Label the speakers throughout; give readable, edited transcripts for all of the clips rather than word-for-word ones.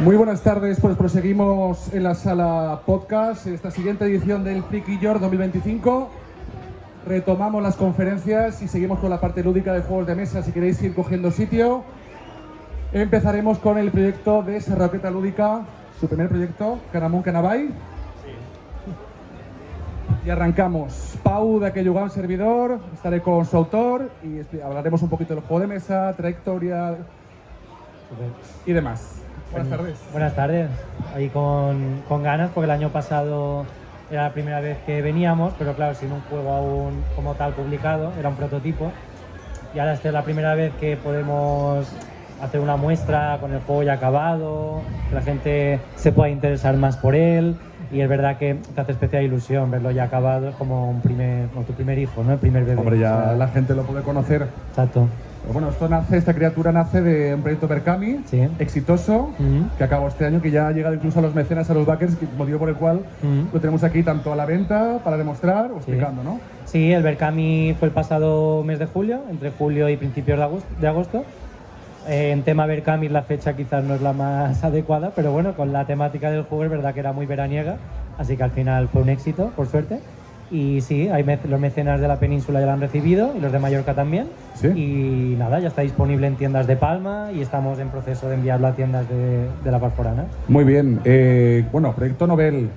Speaker 1: Muy buenas tardes, pues proseguimos en la sala podcast, en esta siguiente edición del Friki York 2025. Retomamos las conferencias y seguimos con la parte lúdica de juegos de mesa, si queréis ir cogiendo sitio. Empezaremos con el proyecto de Sarraqueta Lúdica, su primer proyecto, Canamun Canabay. Y arrancamos. Pau de Aquello One Servidor, estaré con su autor y hablaremos un poquito del juego de mesa, trayectoria y demás. Buenas tardes.
Speaker 2: Buenas tardes. Ahí con ganas, porque el año pasado era la primera vez que veníamos, pero claro, sin un juego aún como tal publicado, era un prototipo. Y ahora esta es la primera vez que podemos hacer una muestra con el juego ya acabado, que la gente se pueda interesar más por él. Y es verdad que te hace especial ilusión verlo ya acabado, como tu primer hijo, ¿no? El primer bebé.
Speaker 1: Hombre, ya la gente lo puede conocer.
Speaker 2: Exacto.
Speaker 1: Bueno, esta criatura nace de un proyecto Berkami,
Speaker 2: sí,
Speaker 1: exitoso, que acabó este año, que ya ha llegado incluso a los mecenas, a los backers, motivo por el cual lo tenemos aquí tanto a la venta, para demostrar o explicando, ¿no?
Speaker 2: Sí, el Berkami fue el pasado mes de julio, entre julio y principios de agosto. En tema Berkami la fecha quizás no es la más adecuada, pero bueno, con la temática del juego es verdad que era muy veraniega, así que al final fue un éxito, por suerte. Y sí, los mecenas de la península ya lo han recibido y los de Mallorca también.
Speaker 1: ¿Sí?
Speaker 2: Y nada, ya está disponible en tiendas de Palma y estamos en proceso de enviarlo a tiendas de la Parforana.
Speaker 1: Muy bien. Bueno, proyecto Nobel.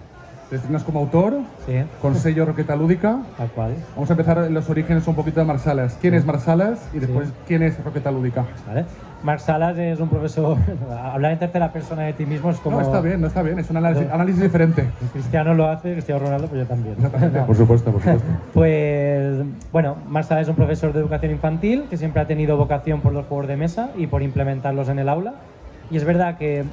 Speaker 1: Te estrenas como autor,
Speaker 2: sí,
Speaker 1: con sello Roqueta Lúdica.
Speaker 2: Tal cual.
Speaker 1: Vamos a empezar en los orígenes un poquito de Marc Salas. ¿Quién es Marc Salas? Y después, ¿quién es Roqueta Lúdica?
Speaker 2: Vale. Marc Salas es un profesor... Hablar en tercera persona de ti mismo es como...
Speaker 1: No, está bien. Es un análisis diferente.
Speaker 2: Cristiano lo hace, Cristiano Ronaldo, pues yo también.
Speaker 1: Exactamente,
Speaker 2: no.
Speaker 1: Por supuesto.
Speaker 2: Pues, bueno, Marc Salas es un profesor de educación infantil que siempre ha tenido vocación por los juegos de mesa y por implementarlos en el aula. Y es verdad que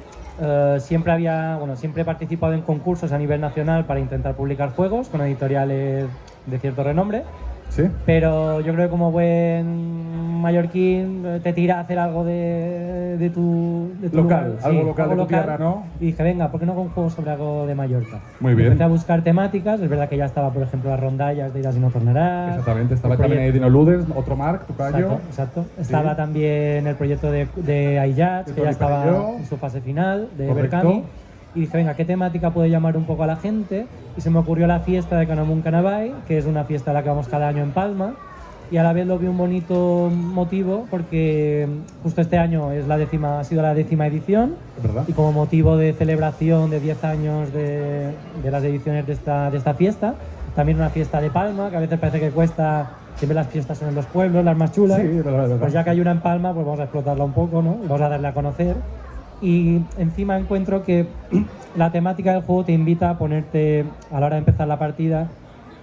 Speaker 2: siempre he participado en concursos a nivel nacional para intentar publicar juegos con editoriales de cierto renombre.
Speaker 1: ¿Sí?
Speaker 2: Pero yo creo que como buen mallorquín te tira a hacer algo de tu
Speaker 1: local,
Speaker 2: lugar,
Speaker 1: algo local de tu tierra, ¿no?
Speaker 2: Y dije, venga, ¿por qué no con juegos sobre algo de Mallorca?
Speaker 1: Muy bien.
Speaker 2: Empecé a buscar temáticas, es verdad que ya estaba, por ejemplo, las rondallas de Irás y no tornarás.
Speaker 1: Exactamente, estaba también Edino Ludes, otro Marc, Tucayo.
Speaker 2: Exacto. Estaba también el proyecto de Ayat, que ya estaba en su fase final, de Berkami. Y dije, venga, ¿qué temática puede llamar un poco a la gente? Y se me ocurrió la fiesta de Canamun Canabay, que es una fiesta a la que vamos cada año en Palma. Y a la vez lo vi un bonito motivo porque justo este año ha sido la 10ª edición.
Speaker 1: ¿Verdad?
Speaker 2: Y como motivo de celebración de 10 años de las ediciones de esta fiesta, también una fiesta de Palma, que a veces parece que cuesta, siempre las fiestas son en los pueblos, las más chulas.
Speaker 1: Sí, verdad.
Speaker 2: Pues ya que hay una en Palma, pues vamos a explotarla un poco, ¿no? Y vamos a darle a conocer. Y encima encuentro que la temática del juego te invita a ponerte, a la hora de empezar la partida,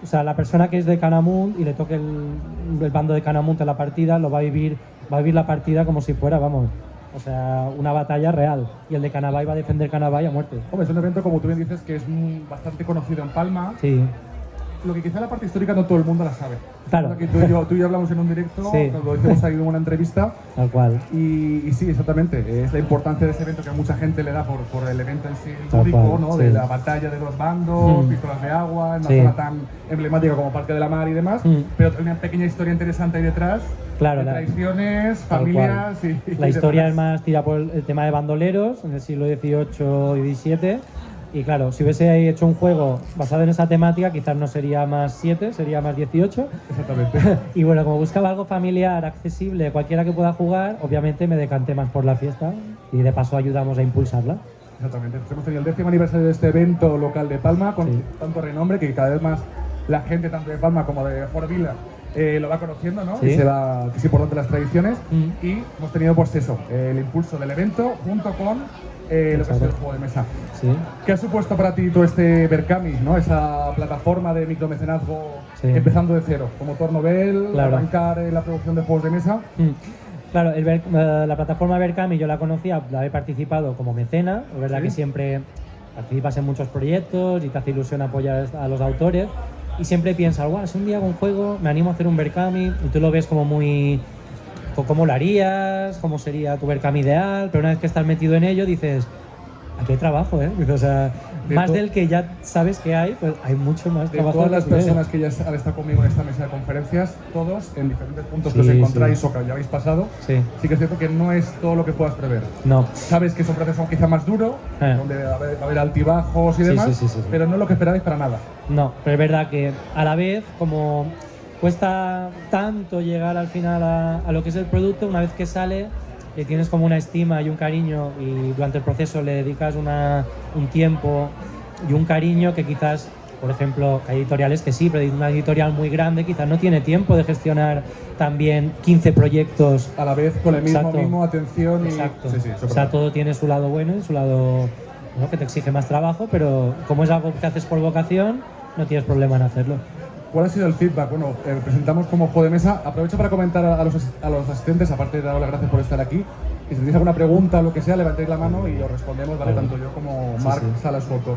Speaker 2: o sea, la persona que es de Canamunt y le toque el bando de Canamunt en la partida, va a vivir la partida como si fuera, o sea, una batalla real. Y el de Canabay va a defender Canabay a muerte.
Speaker 1: Hombre, es un evento, como tú bien dices, que es bastante conocido en Palma.
Speaker 2: Sí.
Speaker 1: Lo que quizá la parte histórica no todo el mundo la sabe.
Speaker 2: Claro.
Speaker 1: Que tú y yo hablamos en un directo, cuando hicimos ahí una entrevista.
Speaker 2: Tal cual.
Speaker 1: Y sí, exactamente, es la importancia de ese evento que a mucha gente le da por el evento en sí lúdico, ¿no? De la batalla de los bandos, pistolas de agua, en una zona tan emblemática como Parque de la Mar y demás, pero hay una pequeña historia interesante ahí detrás.
Speaker 2: Claro,
Speaker 1: de traiciones, familias y
Speaker 2: la historia es más tira por el tema de bandoleros en el siglo XVIII y XVII. Y claro, si hubiese hecho un juego basado en esa temática, quizás no sería más 7, sería más 18.
Speaker 1: Exactamente.
Speaker 2: Y bueno, como buscaba algo familiar, accesible, cualquiera que pueda jugar, obviamente me decanté más por la fiesta y de paso ayudamos a impulsarla.
Speaker 1: Exactamente. Hemos tenido el 10º aniversario de este evento local de Palma, con tanto renombre que cada vez más la gente, tanto de Palma como de Fort Vila, lo va conociendo, ¿no?
Speaker 2: Sí.
Speaker 1: Y se va importante las tradiciones. Y hemos tenido, pues eso, el impulso del evento junto con lo que es el juego de mesa.
Speaker 2: Sí.
Speaker 1: ¿Qué ha supuesto para ti todo este Berkami, ¿no? Esa plataforma de micromecenazgo empezando de cero, como autor novel, arrancar la producción de juegos de mesa?
Speaker 2: Claro, la plataforma Berkami yo la conocía, la he participado como mecena, es verdad que siempre participas en muchos proyectos y te hace ilusión apoyar a los autores y siempre piensas, guau, si un día hago un juego, me animo a hacer un Berkami y tú lo ves como muy... ¿Cómo lo harías? ¿Cómo sería tu Berkami ideal? Pero una vez que estás metido en ello dices, aquí hay trabajo, ¿eh? O sea, más del que ya sabes que hay, pues hay mucho más
Speaker 1: de
Speaker 2: trabajo.
Speaker 1: todas las
Speaker 2: que tiene.
Speaker 1: personas que ya han estado conmigo en esta mesa de conferencias, todos en diferentes puntos que os encontráis o que ya habéis pasado, sí que es cierto que no es todo lo que puedas prever.
Speaker 2: No.
Speaker 1: Sabes que es un proceso quizá más duro, donde va a haber altibajos y demás, pero no es lo que esperabais para nada.
Speaker 2: No, pero es verdad que a la vez, como cuesta tanto llegar al final a lo que es el producto, una vez que sale, le tienes como una estima y un cariño, y durante el proceso le dedicas un tiempo y un cariño que quizás, por ejemplo, hay editoriales que sí, pero una editorial muy grande quizás no tiene tiempo de gestionar también 15 proyectos
Speaker 1: a la vez con el mismo atención.
Speaker 2: Exacto. O sea, todo tiene su lado bueno y su lado, ¿no?, que te exige más trabajo, pero como es algo que haces por vocación, no tienes problema en hacerlo.
Speaker 1: ¿Cuál ha sido el feedback? Bueno, presentamos como juego de mesa. Aprovecho para comentar a los asistentes, aparte de daros las gracias por estar aquí, que si tenéis alguna pregunta o lo que sea, levantéis la mano y os respondemos, ¿vale? Tanto yo como Marc Salas, su autor.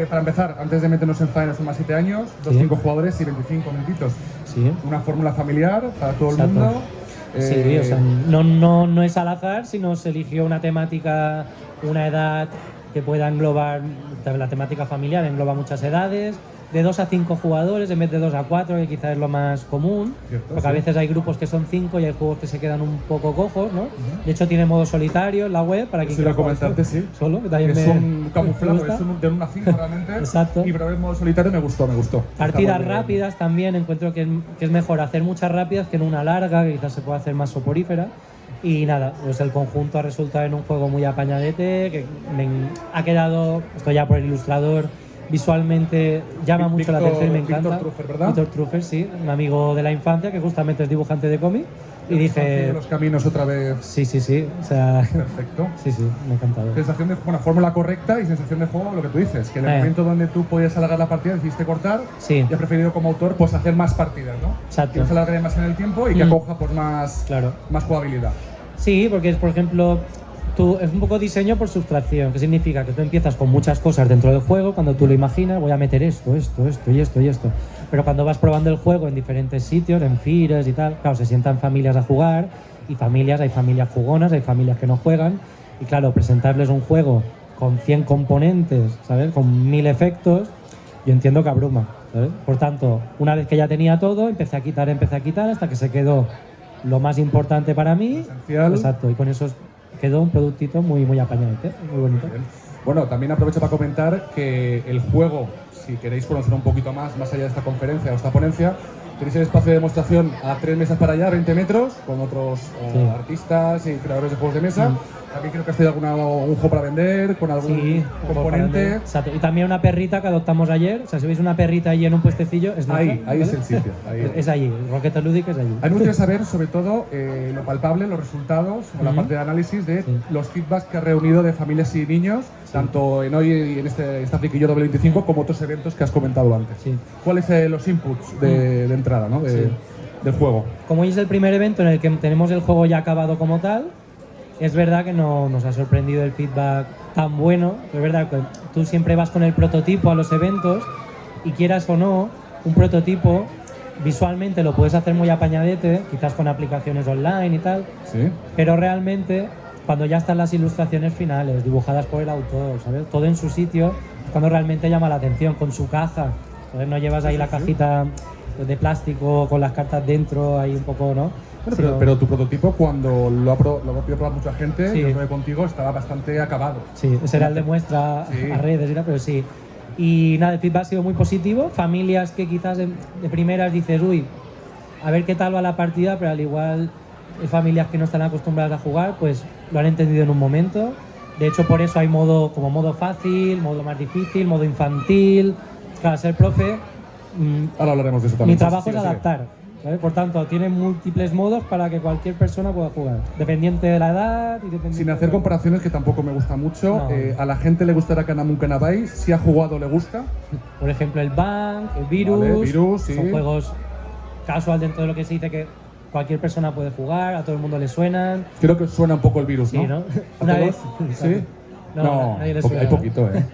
Speaker 1: Para empezar, antes de meternos en faena, son más 7 años, 5 jugadores y 25 minutitos.
Speaker 2: Sí.
Speaker 1: Una fórmula familiar para todo el mundo.
Speaker 2: Sí, o sea, no es al azar, sino se eligió una temática, una edad que pueda englobar, la temática familiar engloba muchas edades, de 2 a 5 jugadores en vez de 2 a 4, que quizás es lo más común, porque a veces hay grupos que son 5 y hay juegos que se quedan un poco cojos, ¿no? De hecho tiene modo solitario en la web para quien quiera
Speaker 1: comentarte,
Speaker 2: solo, que
Speaker 1: también es un camuflado, es de 1 a 5 realmente.
Speaker 2: Exacto.
Speaker 1: Y probé en modo solitario, me gustó.
Speaker 2: Partidas rápidas también, encuentro que es mejor hacer muchas rápidas que en una larga, que quizás se puede hacer más soporífera. Y nada, pues el conjunto ha resultado en un juego muy apañadete, que ha quedado, esto ya por el ilustrador, visualmente llama mucho la atención y me encanta.
Speaker 1: Víctor Truffer, ¿verdad?
Speaker 2: Víctor Truffer, sí, un amigo de la infancia que justamente es dibujante de cómic. Y dije...
Speaker 1: los caminos otra vez.
Speaker 2: Sí, o sea...
Speaker 1: Perfecto.
Speaker 2: Sí, me ha encantado.
Speaker 1: Sensación de, fórmula correcta y sensación de juego, lo que tú dices, que en el momento donde tú podías alargar la partida, decidiste cortar, y has preferido como autor pues hacer más partidas, ¿no?
Speaker 2: Exacto.
Speaker 1: Que no se alargue más en el tiempo y que acoja pues más jugabilidad.
Speaker 2: Sí, porque es, por ejemplo, es un poco diseño por sustracción, que significa que tú empiezas con muchas cosas dentro del juego, cuando tú lo imaginas, voy a meter esto y esto. Pero cuando vas probando el juego en diferentes sitios, en fires y tal, claro, se sientan familias a jugar, y hay familias jugonas, hay familias que no juegan, y claro, presentarles un juego con 100 componentes, ¿sabes?, con 1000 efectos, yo entiendo que abruma, ¿sabes? Por tanto, una vez que ya tenía todo, empecé a quitar hasta que se quedó lo más importante para mí.
Speaker 1: Esencial.
Speaker 2: Exacto, y con eso quedó un productito muy apañadete, muy bonito.
Speaker 1: Bien. Bueno, también aprovecho para comentar que el juego, si queréis conocer un poquito más allá de esta conferencia o esta ponencia, tenéis el espacio de demostración a 3 mesas para allá, 20 metros, con otros artistas y creadores de juegos de mesa. También creo que has tenido un juego para vender, con algún componente.
Speaker 2: Exacto. Y también una perrita que adoptamos ayer. O sea, si veis una perrita allí en un puestecillo, es nuestra,
Speaker 1: ahí
Speaker 2: ¿vale?
Speaker 1: es el sitio. Ahí.
Speaker 2: Es allí, Roqueta Lúdica es allí.
Speaker 1: Hay mucho que saber, sobre todo, lo palpable, los resultados, o la parte de análisis de los feedbacks que ha reunido de familias y niños, tanto en hoy y en esta Friki Year 2025, como otros eventos que has comentado antes. ¿Cuáles son los inputs de entrada, ¿no? del juego?
Speaker 2: Como hoy es el primer evento en el que tenemos el juego ya acabado como tal, es verdad que no nos ha sorprendido el feedback tan bueno. Es verdad que tú siempre vas con el prototipo a los eventos y, quieras o no, un prototipo visualmente lo puedes hacer muy apañadete, quizás con aplicaciones online y tal, pero realmente cuando ya están las ilustraciones finales dibujadas por el autor, ¿sabes?, todo en su sitio, es cuando realmente llama la atención, con su caja. Entonces no llevas ahí la cajita de plástico con las cartas dentro, ahí un poco, ¿no?
Speaker 1: Bueno, pero tu prototipo, cuando lo ha podido probar mucha gente, yo probé contigo, estaba bastante acabado.
Speaker 2: Sí, ese era el de muestra a redes, pero sí. Y nada, el feedback ha sido muy positivo. Familias que quizás de primeras dices, uy, a ver qué tal va la partida, pero al igual familias que no están acostumbradas a jugar, pues lo han entendido en un momento. De hecho, por eso hay modo fácil, modo más difícil, modo infantil. Claro, ser profe...
Speaker 1: Ahora hablaremos de eso también.
Speaker 2: Mi trabajo es adaptar. ¿Vale? Por tanto, tiene múltiples modos para que cualquier persona pueda jugar, dependiente de la edad y dependiente.
Speaker 1: Sin hacer comparaciones, que tampoco me gusta mucho, a la gente le gustará Canamun Canabai, si ha jugado le gusta.
Speaker 2: Por ejemplo, el Bank, el Virus, son juegos casual dentro de lo que se dice que cualquier persona puede jugar, a todo el mundo le suenan.
Speaker 1: Creo que suena un poco el Virus, ¿no?
Speaker 2: Sí, ¿no? Una vez.
Speaker 1: ¿Sí?
Speaker 2: No, nadie le suena,
Speaker 1: hay poquito, ¿eh?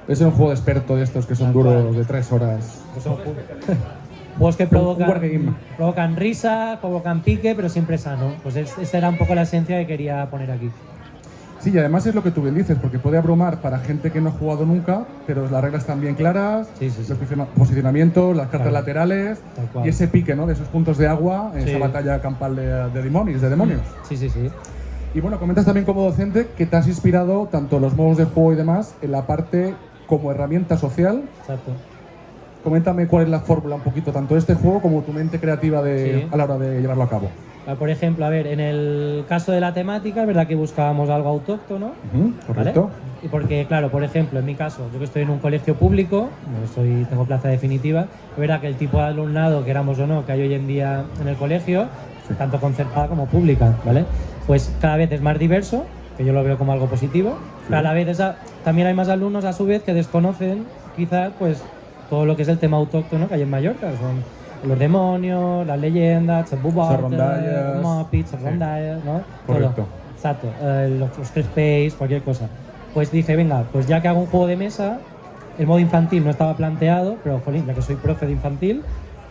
Speaker 1: Es un juego de experto de estos que son duros de 3 horas.
Speaker 2: Juegos que provocan risa, provocan pique, pero siempre sano. Pues esa era un poco la esencia que quería poner aquí.
Speaker 1: Sí, y además es lo que tú bien dices, porque puede abrumar para gente que no ha jugado nunca, pero las reglas están bien claras, los posicionamientos, las cartas laterales y ese pique, ¿no? De esos puntos de agua en esa batalla campal de demonios.
Speaker 2: Sí.
Speaker 1: Y bueno, comentas también como docente que te has inspirado tanto en los modos de juego y demás en la parte como herramienta social.
Speaker 2: Exacto.
Speaker 1: Coméntame cuál es la fórmula un poquito, tanto de este juego como tu mente creativa a la hora de llevarlo a cabo.
Speaker 2: Por ejemplo, a ver, en el caso de la temática, es verdad que buscábamos algo autóctono.
Speaker 1: Correcto.
Speaker 2: ¿Vale? Y porque, claro, por ejemplo, en mi caso, yo que estoy en un colegio público, tengo plaza definitiva, es verdad que el tipo de alumnado, queramos o no, que hay hoy en día en el colegio, tanto concertada como pública, ¿vale? Pues cada vez es más diverso, que yo lo veo como algo positivo, pero a la vez también hay más alumnos a su vez que desconocen quizás pues todo lo que es el tema autóctono que hay en Mallorca, son los demonios, las leyendas, el
Speaker 1: rondallas,
Speaker 2: Muppets, rondallas, ¿no?
Speaker 1: Correcto.
Speaker 2: Todo. Exacto, los tres Space, cualquier cosa. Pues dije, venga, pues ya que hago un juego de mesa, el modo infantil no estaba planteado, pero jolín, ya que soy profe de infantil,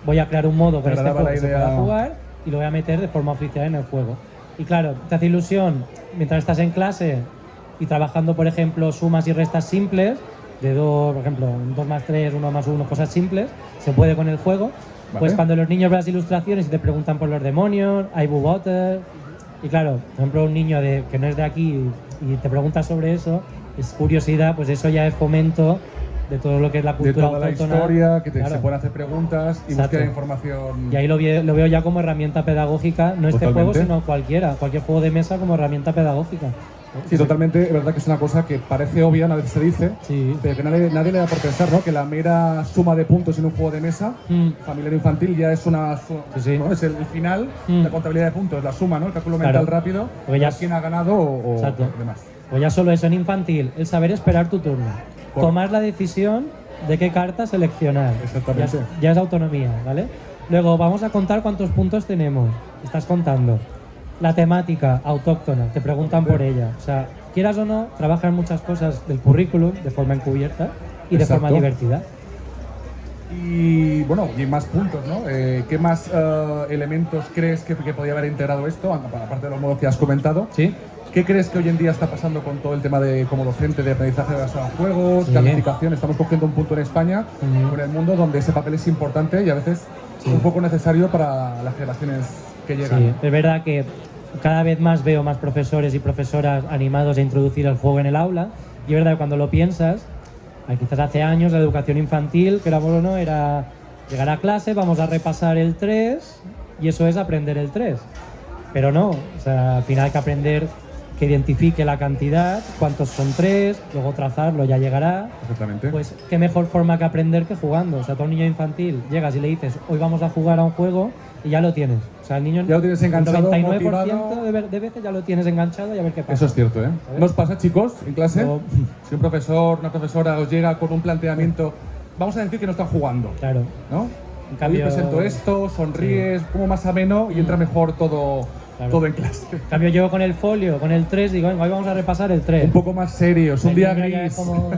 Speaker 2: voy a crear un modo con este juego que se pueda jugar y lo voy a meter de forma oficial en el juego. Y claro, te hace ilusión, mientras estás en clase y trabajando, por ejemplo, sumas y restas simples, de 2, por ejemplo, 2 más 3, 1 más 1, cosas simples, se puede con el juego. Pues cuando los niños ven las ilustraciones y te preguntan por los demonios, hay bubotes, y claro, por ejemplo, un niño que no es de aquí y te pregunta sobre eso, es curiosidad, pues eso ya es fomento de todo lo que es la cultura autóctona.
Speaker 1: De toda la historia, que se pueden hacer preguntas y buscar información.
Speaker 2: Y ahí lo veo ya como herramienta pedagógica, no este juego, sino cualquier juego de mesa como herramienta pedagógica.
Speaker 1: Sí, totalmente, es verdad que es una cosa que parece obvia, a veces se dice, pero que nadie le da por pensar, ¿no? Que la mera suma de puntos en un juego de mesa, familiar o infantil, ya es ¿no? Es el final, la contabilidad de puntos, la suma, ¿no? El cálculo mental rápido, quién ha ganado o demás.
Speaker 2: Pues ya solo eso en infantil, el saber esperar tu turno, tomar la decisión de qué carta seleccionar.
Speaker 1: Exactamente.
Speaker 2: Ya es autonomía, ¿vale? Luego vamos a contar cuántos puntos tenemos. Estás contando. La temática autóctona, te preguntan por ella. O sea, quieras o no, trabajan muchas cosas del currículum de forma encubierta y de forma divertida.
Speaker 1: Y bueno, y más puntos, ¿no? ¿Qué más elementos crees que podría haber integrado esto, aparte de los modos que has comentado?
Speaker 2: Sí.
Speaker 1: ¿Qué crees que hoy en día está pasando con todo el tema de, como docente, de aprendizaje de los juegos, gamificación? Estamos cogiendo un punto en España, con el mundo, donde ese papel es importante y a veces un poco necesario para las generaciones que llegan.
Speaker 2: Sí, es verdad que cada vez más veo más profesores y profesoras animados a introducir el juego en el aula. Y es verdad que cuando lo piensas, quizás hace años la educación infantil, queramos o no, era llegar a clase, vamos a repasar el 3 y eso es aprender el 3. Pero no, o sea, al final hay que aprender que identifique la cantidad, cuántos son 3, luego trazarlo, ya llegará.
Speaker 1: Exactamente.
Speaker 2: Pues qué mejor forma que aprender que jugando. O sea, tú a un niño infantil llegas y le dices, hoy vamos a jugar a un juego y ya lo tienes. O sea, el niño
Speaker 1: ya lo tienes enganchado,
Speaker 2: el 99%
Speaker 1: motivado.
Speaker 2: de veces ya lo tienes enganchado y a ver qué pasa.
Speaker 1: Eso es cierto, ¿eh?
Speaker 2: ¿sabes?
Speaker 1: ¿Nos pasa, chicos, en clase? Si un profesor, una profesora os llega con un planteamiento, vamos a decir que no están jugando.
Speaker 2: Claro.
Speaker 1: ¿No?
Speaker 2: En cambio,
Speaker 1: hoy presento esto, sonríes, como más ameno y entra mejor todo en clase.
Speaker 2: En cambio, yo con el folio, con el 3, digo, venga, hoy vamos a repasar el 3.
Speaker 1: Un poco más serios, un día gris.
Speaker 2: Como,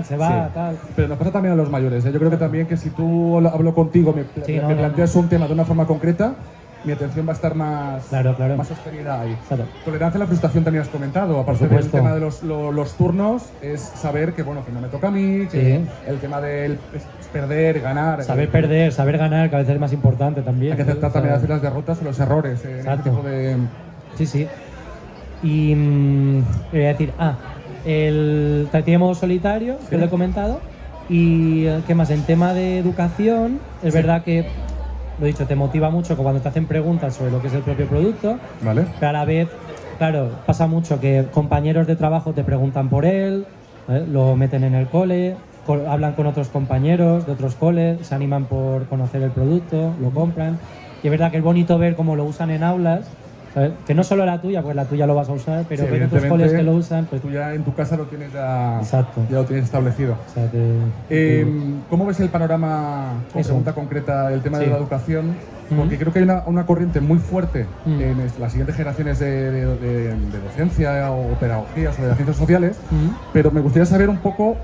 Speaker 2: se va, tal.
Speaker 1: Pero nos pasa también a los mayores, ¿eh? Yo creo que también que si tú hablo contigo, me planteas un tema de una forma concreta, mi atención va a estar más, más sostenibilidad ahí.
Speaker 2: Claro.
Speaker 1: Tolerancia a la frustración también has comentado. Aparte del tema de los turnos, es saber que, bueno, que no me toca a mí, que el tema del perder, ganar.
Speaker 2: Saber perder, saber ganar, que a veces es más importante también.
Speaker 1: Hay que aceptar también a veces las derrotas o los errores. Este tipo de...
Speaker 2: Sí. Y voy a decir, tiene modo solitario, que lo he comentado. Y ¿qué más? En tema de educación, es verdad que, lo he dicho, te motiva mucho cuando te hacen preguntas sobre lo que es el propio producto.
Speaker 1: Vale.
Speaker 2: Pero a la vez, claro, pasa mucho que compañeros de trabajo te preguntan por él, lo meten en el cole, hablan con otros compañeros de otros coles, se animan por conocer el producto, lo compran. Y es verdad que es bonito ver cómo lo usan en aulas, ¿sabes? Que no solo la tuya, pues la tuya lo vas a usar, pero ver otros coles que lo usan. Pues
Speaker 1: tú ya en tu casa lo tienes ya
Speaker 2: lo
Speaker 1: tienes establecido.
Speaker 2: O sea,
Speaker 1: ¿Cómo ves el panorama, con pregunta concreta, el tema de la educación? Porque creo que hay una corriente muy fuerte en las siguientes generaciones de docencia o pedagogía sobre las ciencias sociales, pero me gustaría saber un poco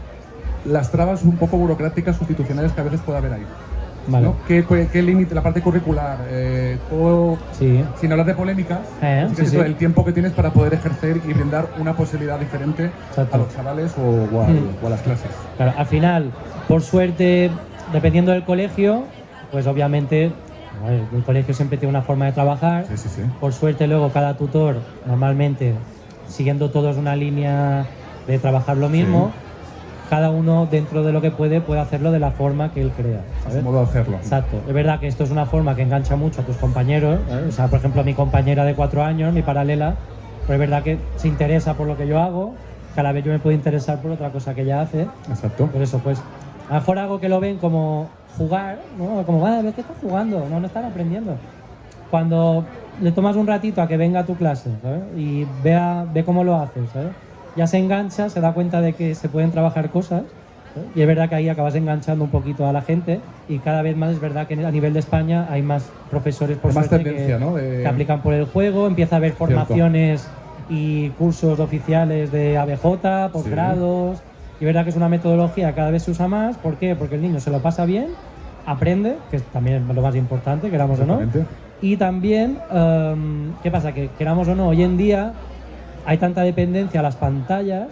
Speaker 1: las trabas un poco burocráticas, sustitucionales que a veces puede haber ahí.
Speaker 2: Vale.
Speaker 1: ¿no? ¿Qué límite, la parte curricular? Todo,
Speaker 2: Sí.
Speaker 1: sin hablar de polémicas,
Speaker 2: Sí, sí.
Speaker 1: el tiempo que tienes para poder ejercer y brindar una posibilidad diferente
Speaker 2: Exacto.
Speaker 1: a los chavales o a las clases.
Speaker 2: Claro, al final, por suerte, dependiendo del colegio, pues obviamente el colegio siempre tiene una forma de trabajar.
Speaker 1: Sí, sí, sí.
Speaker 2: Por suerte luego cada tutor, normalmente siguiendo todos una línea de trabajar lo mismo, cada uno dentro de lo que puede hacerlo de la forma que él crea,
Speaker 1: A
Speaker 2: ¿sabes?
Speaker 1: su modo de hacerlo.
Speaker 2: Exacto. Es verdad que esto es una forma que engancha mucho a tus compañeros, ¿sabes? O sea, por ejemplo, mi compañera de 4 años, mi paralela, pues es verdad que se interesa por lo que yo hago, cada vez yo me puedo interesar por otra cosa que ella hace.
Speaker 1: Exacto.
Speaker 2: Por eso, pues, a lo mejor algo que lo ven como jugar, ¿no? Como, ¿ves que estás jugando? No están aprendiendo. Cuando le tomas un ratito a que venga a tu clase, ¿sabes? Y ve cómo lo haces, ¿sabes? Ya se engancha, se da cuenta de que se pueden trabajar cosas, ¿sabes? Y es verdad que ahí acabas enganchando un poquito a la gente y cada vez más es verdad que a nivel de España hay más profesores por
Speaker 1: Hay más
Speaker 2: suerte
Speaker 1: tendencia, ¿no?
Speaker 2: que aplican por el juego, empieza a haber formaciones y cursos oficiales de ABJ, posgrados, y es verdad que es una metodología que cada vez se usa más. ¿Por qué? Porque el niño se lo pasa bien, aprende, que es también lo más importante, queramos o no. Y también, ¿qué pasa? Que queramos o no, hoy en día hay tanta dependencia a las pantallas,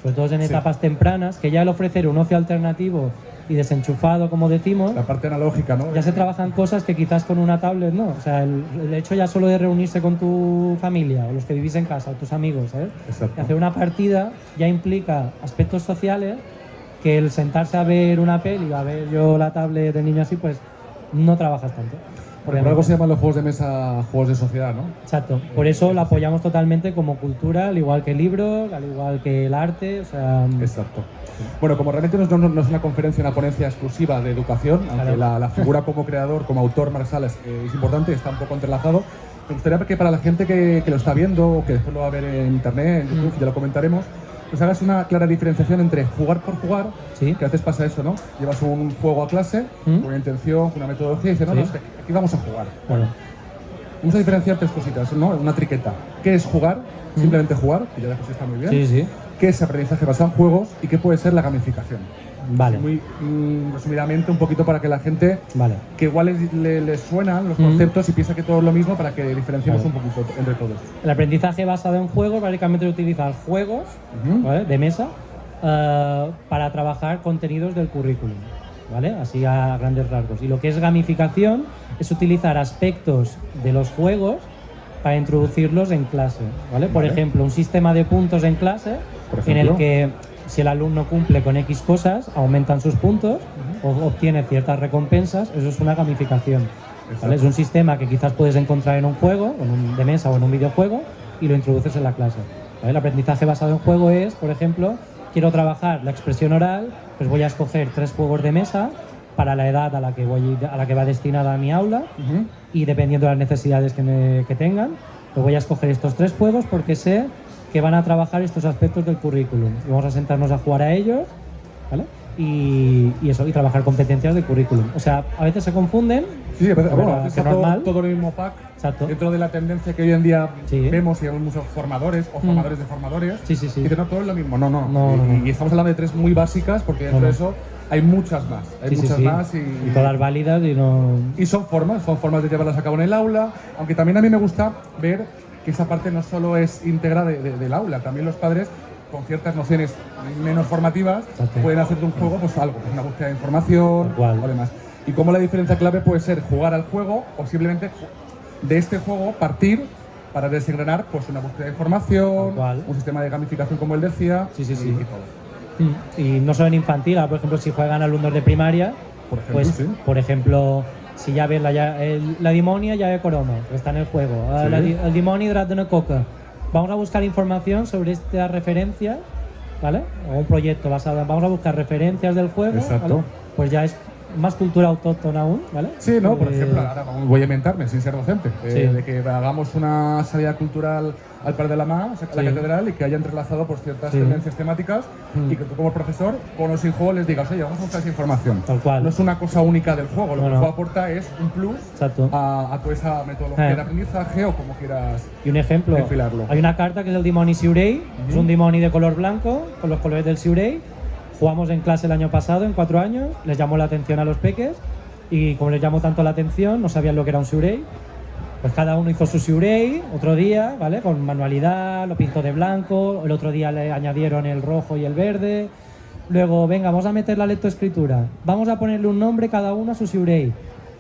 Speaker 2: sobre todo en etapas tempranas, que ya el ofrecer un ocio alternativo y desenchufado, como decimos,
Speaker 1: la parte analógica, ¿no?
Speaker 2: Ya se trabajan cosas que quizás con una tablet no. O sea, el hecho ya solo de reunirse con tu familia o los que vivís en casa o tus amigos, ¿sabes?
Speaker 1: Exacto.
Speaker 2: Y hacer una partida ya implica aspectos sociales que el sentarse a ver una peli o a ver yo la tablet del niño así, pues no trabajas tanto.
Speaker 1: Por algo se llaman los juegos de mesa juegos de sociedad, ¿no?
Speaker 2: Exacto. Por eso lo apoyamos totalmente como cultura, al igual que libros, al igual que el arte, o sea...
Speaker 1: Exacto. Bueno, como realmente no es una conferencia, una ponencia exclusiva de educación, aunque la figura como creador, como autor, Marçal, es importante, está un poco entrelazado, me gustaría que para la gente que lo está viendo o que después lo va a ver en internet, en YouTube, ya lo comentaremos, pues hagas una clara diferenciación entre jugar por jugar, que a veces pasa eso, ¿no? Llevas un juego a clase, con una intención, con una metodología, y dices, no, es que aquí vamos a jugar.
Speaker 2: Bueno.
Speaker 1: Vamos a diferenciar 3 cositas, ¿no? Una triqueta. ¿Qué es jugar? Simplemente jugar, que ya de por sí está muy bien.
Speaker 2: Sí, sí.
Speaker 1: ¿Qué es aprendizaje basado en juegos? ¿Y qué puede ser la gamificación?
Speaker 2: Vale.
Speaker 1: Muy resumidamente, un poquito para que la gente, que igual les suenan los conceptos y piensa que todo es lo mismo, para que diferenciemos un poquito entre todos.
Speaker 2: El aprendizaje basado en juegos, básicamente utilizar juegos, ¿vale? De mesa para trabajar contenidos del currículum, ¿vale? Así a grandes rasgos. Y lo que es gamificación es utilizar aspectos de los juegos para introducirlos en clase, ¿vale? Por ejemplo, un sistema de puntos en clase en el que si el alumno cumple con X cosas, aumentan sus puntos o obtiene ciertas recompensas. Eso es una gamificación, ¿vale? Es un sistema que quizás puedes encontrar en un juego, de mesa o en un videojuego, y lo introduces en la clase, ¿vale? El aprendizaje basado en juego es, por ejemplo, quiero trabajar la expresión oral, pues voy a escoger 3 juegos de mesa para la edad a la que va destinada mi aula, y dependiendo de las necesidades que tengan, pues voy a escoger estos 3 juegos porque sé que van a trabajar estos aspectos del currículum. Y vamos a sentarnos a jugar a ellos, ¿vale? Y trabajar competencias del currículum. O sea, a veces se confunden.
Speaker 1: Sí, a veces
Speaker 2: es normal.
Speaker 1: Todo el mismo pack.
Speaker 2: Exacto.
Speaker 1: Dentro de la tendencia que hoy en día vemos y vemos muchos formadores o formadores de formadores.
Speaker 2: Sí.
Speaker 1: Dicen, no, todo es lo mismo. No. Y estamos hablando de 3 muy básicas, porque dentro de eso hay muchas más. Hay muchas más
Speaker 2: y todas válidas y no...
Speaker 1: Y son formas de llevarlas a cabo en el aula, aunque también a mí me gusta ver que esa parte no solo es íntegra del aula, también los padres con ciertas nociones menos formativas pueden hacer de un juego pues algo, pues una búsqueda de información o demás. Y cómo la diferencia clave puede ser jugar al juego o simplemente de este juego partir para desengranar pues una búsqueda de información, un sistema de gamificación como él decía, y todo.
Speaker 2: Y no solo en infantil, por ejemplo, si juegan alumnos de primaria, por ejemplo, si ya ves la dimonia ya de Coroma, que está en el juego, el dimoni drat de una coca, vamos a buscar información sobre estas referencias, ¿vale? O un proyecto basado vamos a buscar referencias del juego, ¿vale? Pues ya es más cultura autóctona aún, ¿vale?
Speaker 1: Sí, ¿no? Por ejemplo, ahora voy a inventarme, sin ser docente, de que hagamos una salida cultural al Par de la Mà, a la catedral, y que haya entrelazado por ciertas tendencias temáticas, y que tú como profesor, con los sin juego, les digas, oye, vamos a buscar esa información.
Speaker 2: Tal cual.
Speaker 1: No es una cosa única del juego, lo que el juego aporta es un plus a toda esa metodología de aprendizaje o como quieras.
Speaker 2: Y un ejemplo,
Speaker 1: enfilarlo.
Speaker 2: Hay una carta que es el Dimoni Siurei, es un Dimoni de color blanco, con los colores del Siurei. Jugamos en clase el año pasado, en 4 años, les llamó la atención a los peques, y como les llamó tanto la atención, no sabían lo que era un Shurei. Pues cada uno hizo su Shurei otro día, ¿vale? Con manualidad, lo pintó de blanco, el otro día le añadieron el rojo y el verde. Luego, venga, vamos a meter la lectoescritura. Vamos a ponerle un nombre cada uno a su Shurei.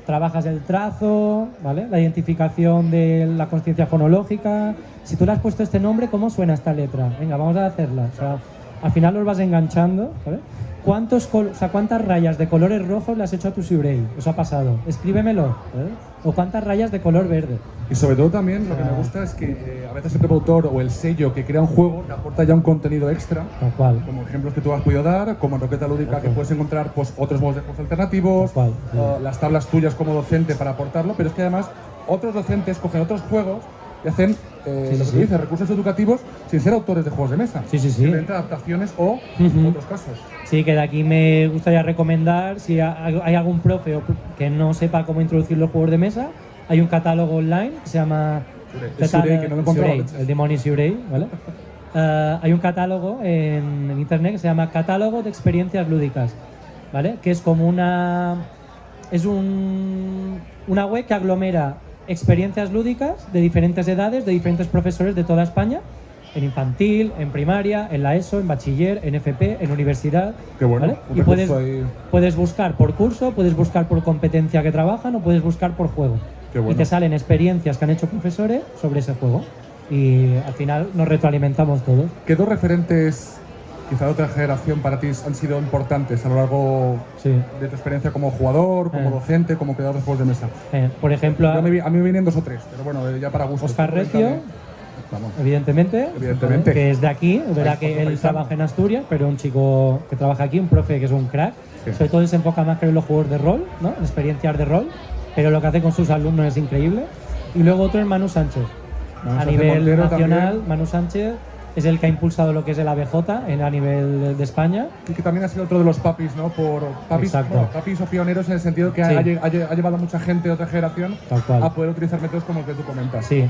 Speaker 2: Trabajas el trazo, ¿vale? La identificación de la consciencia fonológica. Si tú le has puesto este nombre, ¿cómo suena esta letra? Venga, vamos a hacerla. O sea, al final los vas enganchando, ¿sabes? ¿Cuántas rayas de colores rojos le has hecho a tu Shurei? Eso ha pasado. Escríbemelo. ¿Eh? ¿O cuántas rayas de color verde?
Speaker 1: Y sobre todo también lo que me gusta es que a veces el productor o el sello que crea un juego te aporta ya un contenido extra.
Speaker 2: Tal cual.
Speaker 1: Como ejemplos que tú has podido dar, como en Roqueta Lúdica, que puedes encontrar pues, otros modos de juegos alternativos,
Speaker 2: Tal cual, sí.
Speaker 1: Las tablas tuyas como docente para aportarlo, pero es que además otros docentes cogen otros juegos y hacen lo que tú dices, recursos educativos sin ser autores de juegos de mesa.
Speaker 2: Sí.
Speaker 1: Simplemente adaptaciones o otros casos.
Speaker 2: Sí, que de aquí me gustaría recomendar, si hay algún profe que no sepa cómo introducir los juegos de mesa, hay un catálogo online que se llama
Speaker 1: Shurei, que no me
Speaker 2: Shurei, el demonio Shurei, ¿vale? Hay un catálogo en internet que se llama Catálogo de Experiencias Lúdicas, ¿vale? Que es como una web que aglomera experiencias lúdicas de diferentes edades, de diferentes profesores de toda España, en infantil, en primaria, en la ESO, en bachiller, en FP, en universidad.
Speaker 1: Qué bueno.
Speaker 2: ¿Vale? Y puedes buscar por curso, puedes buscar por competencia que trabajan o puedes buscar por juego.
Speaker 1: Qué bueno.
Speaker 2: Y te salen experiencias que han hecho profesores sobre ese juego. Y al final nos retroalimentamos todos.
Speaker 1: ¿Qué dos referentes, quizá de otra generación, para ti han sido importantes a lo largo de tu experiencia como jugador, como docente, como creador de juegos de mesa?
Speaker 2: Por ejemplo,
Speaker 1: a mí me vienen 2 o 3, pero bueno, ya para gusto.
Speaker 2: Oscar Recio, evidentemente, que es de aquí, es verdad que él trabaja en Asturias, pero un chico que trabaja aquí, un profe que es un crack. Sí. Sobre todo se enfoca más que en los juegos de rol, ¿no? En experiencias de rol, pero lo que hace con sus alumnos es increíble. Y luego otro es Manu Sánchez. A nivel nacional, también. Manu Sánchez es el que ha impulsado lo que es el ABJ a nivel de España.
Speaker 1: Y que también ha sido otro de los papis, ¿no? Papis o pioneros en el sentido que ha llevado a mucha gente de otra generación a poder utilizar métodos como el que tú comentas.
Speaker 2: Sí.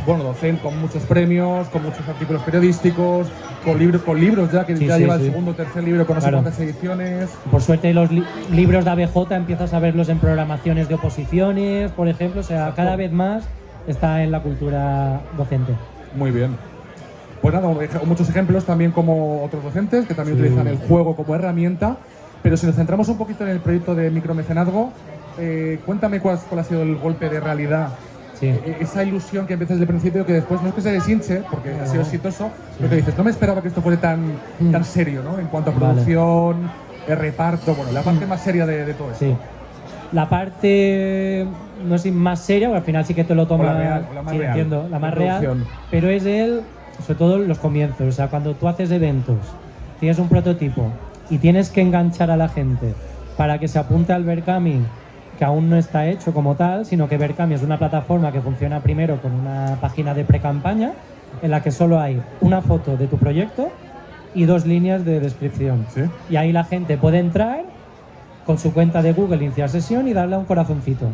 Speaker 1: Bueno, docente con muchos premios, con muchos artículos periodísticos, con libros ya, que ya lleva el segundo o tercer libro con no sé cuántas ediciones.
Speaker 2: Por suerte los libros de ABJ empiezas a verlos en programaciones de oposiciones, por ejemplo, o sea, cada vez más está en la cultura docente.
Speaker 1: Muy bien. Pues nada, muchos ejemplos también como otros docentes que también utilizan el juego como herramienta, pero si nos centramos un poquito en el proyecto de micromecenazgo, cuéntame cuál ha sido el golpe de realidad, esa ilusión que empiezas desde el principio, que después no es que se deshinche, porque ha sido exitoso, pero que dices, no me esperaba que esto fuese tan serio, ¿no? En cuanto a producción, reparto, bueno, la parte más seria de todo esto.
Speaker 2: Sí. La parte no es más seria, porque al final sí que te lo toma.
Speaker 1: La más real.
Speaker 2: Entiendo, la más real, pero es sobre todo los comienzos. O sea, cuando tú haces eventos, tienes un prototipo y tienes que enganchar a la gente para que se apunte al Berkami, que aún no está hecho como tal, sino que Berkami es una plataforma que funciona primero con una página de pre-campaña en la que solo hay una foto de tu proyecto y 2 líneas de descripción.
Speaker 1: ¿Sí?
Speaker 2: Y ahí la gente puede entrar con su cuenta de Google, iniciar sesión y darle a un corazoncito.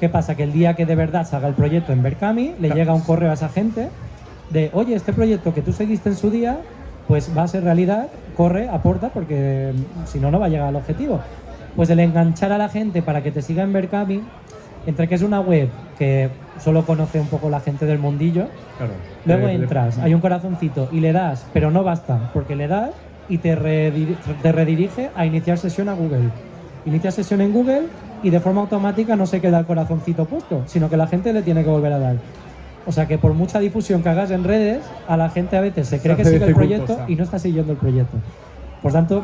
Speaker 2: ¿Qué pasa? Que el día que de verdad salga el proyecto en Berkami, le llega un correo a esa gente de, oye, este proyecto que tú seguiste en su día, pues va a ser realidad, corre, aporta, porque si no, no va a llegar al objetivo. Pues el enganchar a la gente para que te siga en Berkami, entre que es una web que solo conoce un poco la gente del mundillo, luego entras, hay un corazoncito y le das, pero no basta, porque le das y te redirige a iniciar sesión a Google. Inicia sesión en Google y de forma automática no se queda el corazoncito puesto, sino que la gente le tiene que volver a dar. O sea que por mucha difusión que hagas en redes, a la gente a veces se cree que sigue el proyecto y no está siguiendo el proyecto. Por tanto,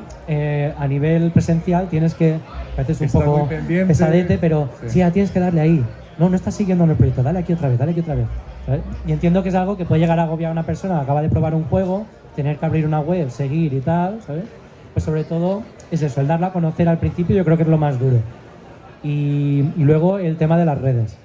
Speaker 2: a nivel presencial tienes que, a veces un poco pesadete, pero sí, tienes que darle ahí. No estás siguiendo en el proyecto, dale aquí otra vez, dale aquí otra vez. ¿Sabes? Y entiendo que es algo que puede llegar a agobiar a una persona que acaba de probar un juego, tener que abrir una web, seguir y tal, ¿sabes? Pues sobre todo es eso, el darlo a conocer al principio yo creo que es lo más duro. Y luego el tema de las redes.